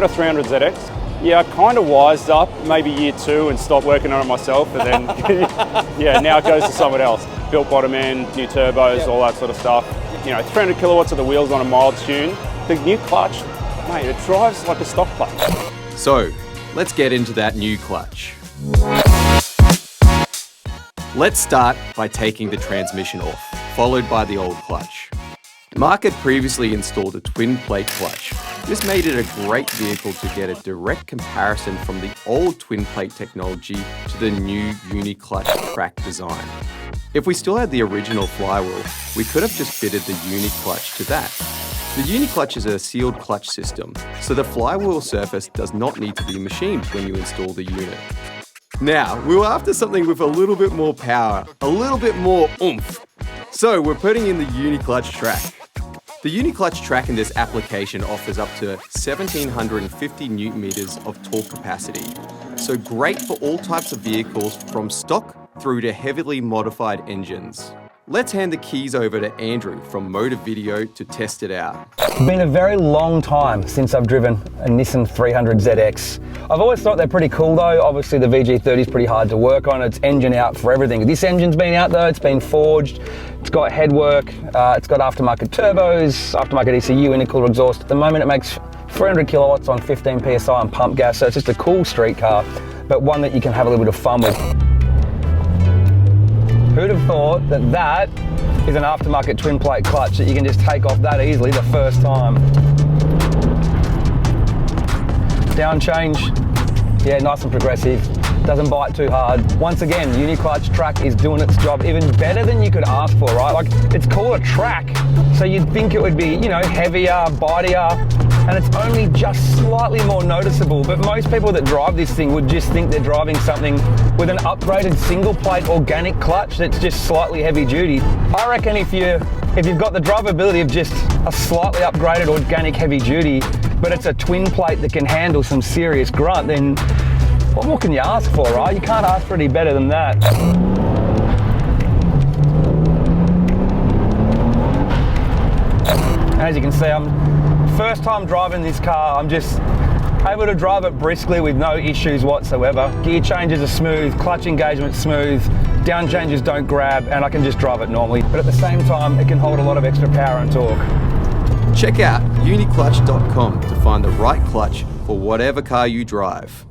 got a 300ZX. Yeah, I kind of wised up maybe year 2 and stopped working on it myself, and then yeah, now it goes to someone else. Built bottom end, new turbos, all that sort of stuff. You know, 300 kilowatts of the wheels on a mild tune. The new clutch, mate, it drives like a stock clutch. So, let's get into that new clutch. Let's start by taking the transmission off, followed by the old clutch. Mark had previously installed a twin plate clutch. This made it a great vehicle to get a direct comparison from the old twin plate technology to the new UniClutch Track design. If we still had the original flywheel, we could have just fitted the UniClutch to that. The UniClutch is a sealed clutch system, so the flywheel surface does not need to be machined when you install the unit. Now, we were after something with a little bit more power, a little bit more oomph. So we're putting in the UniClutch Track. The UniClutch Track in this application offers up to 1,750 Newton meters of torque capacity. So great for all types of vehicles from stock through to heavily modified engines. Let's hand the keys over to Andrew from Motor Video to test it out. It's been a very long time since I've driven a Nissan 300ZX. I've always thought they're pretty cool though. Obviously the VG30 is pretty hard to work on. It's engine out for everything. This engine's been out though, it's been forged. It's got headwork, it's got aftermarket turbos, aftermarket ECU, intercooler exhaust. At the moment it makes 300 kilowatts on 15 PSI on pump gas, so it's just a cool street car, but one that you can have a little bit of fun with. Who'd have thought that that is an aftermarket twin plate clutch that you can just take off that easily the first time. Down change, yeah, nice and progressive. Doesn't bite too hard. Once again, UniClutch Track is doing its job even better than you could ask for, right? Like, it's called a track, so you'd think it would be, you know, heavier, bitier, and it's only just slightly more noticeable. But most people that drive this thing would just think they're driving something with an upgraded single plate organic clutch that's just slightly heavy duty. I reckon if you've got the drivability of just a slightly upgraded organic heavy duty, but it's a twin plate that can handle some serious grunt, then what more can you ask for, right? You can't ask for any better than that. And as you can see, first time driving this car, I'm just able to drive it briskly with no issues whatsoever. Gear changes are smooth, clutch engagement smooth, down changes don't grab, and I can just drive it normally. But at the same time, it can hold a lot of extra power and torque. Check out uniclutch.com to find the right clutch for whatever car you drive.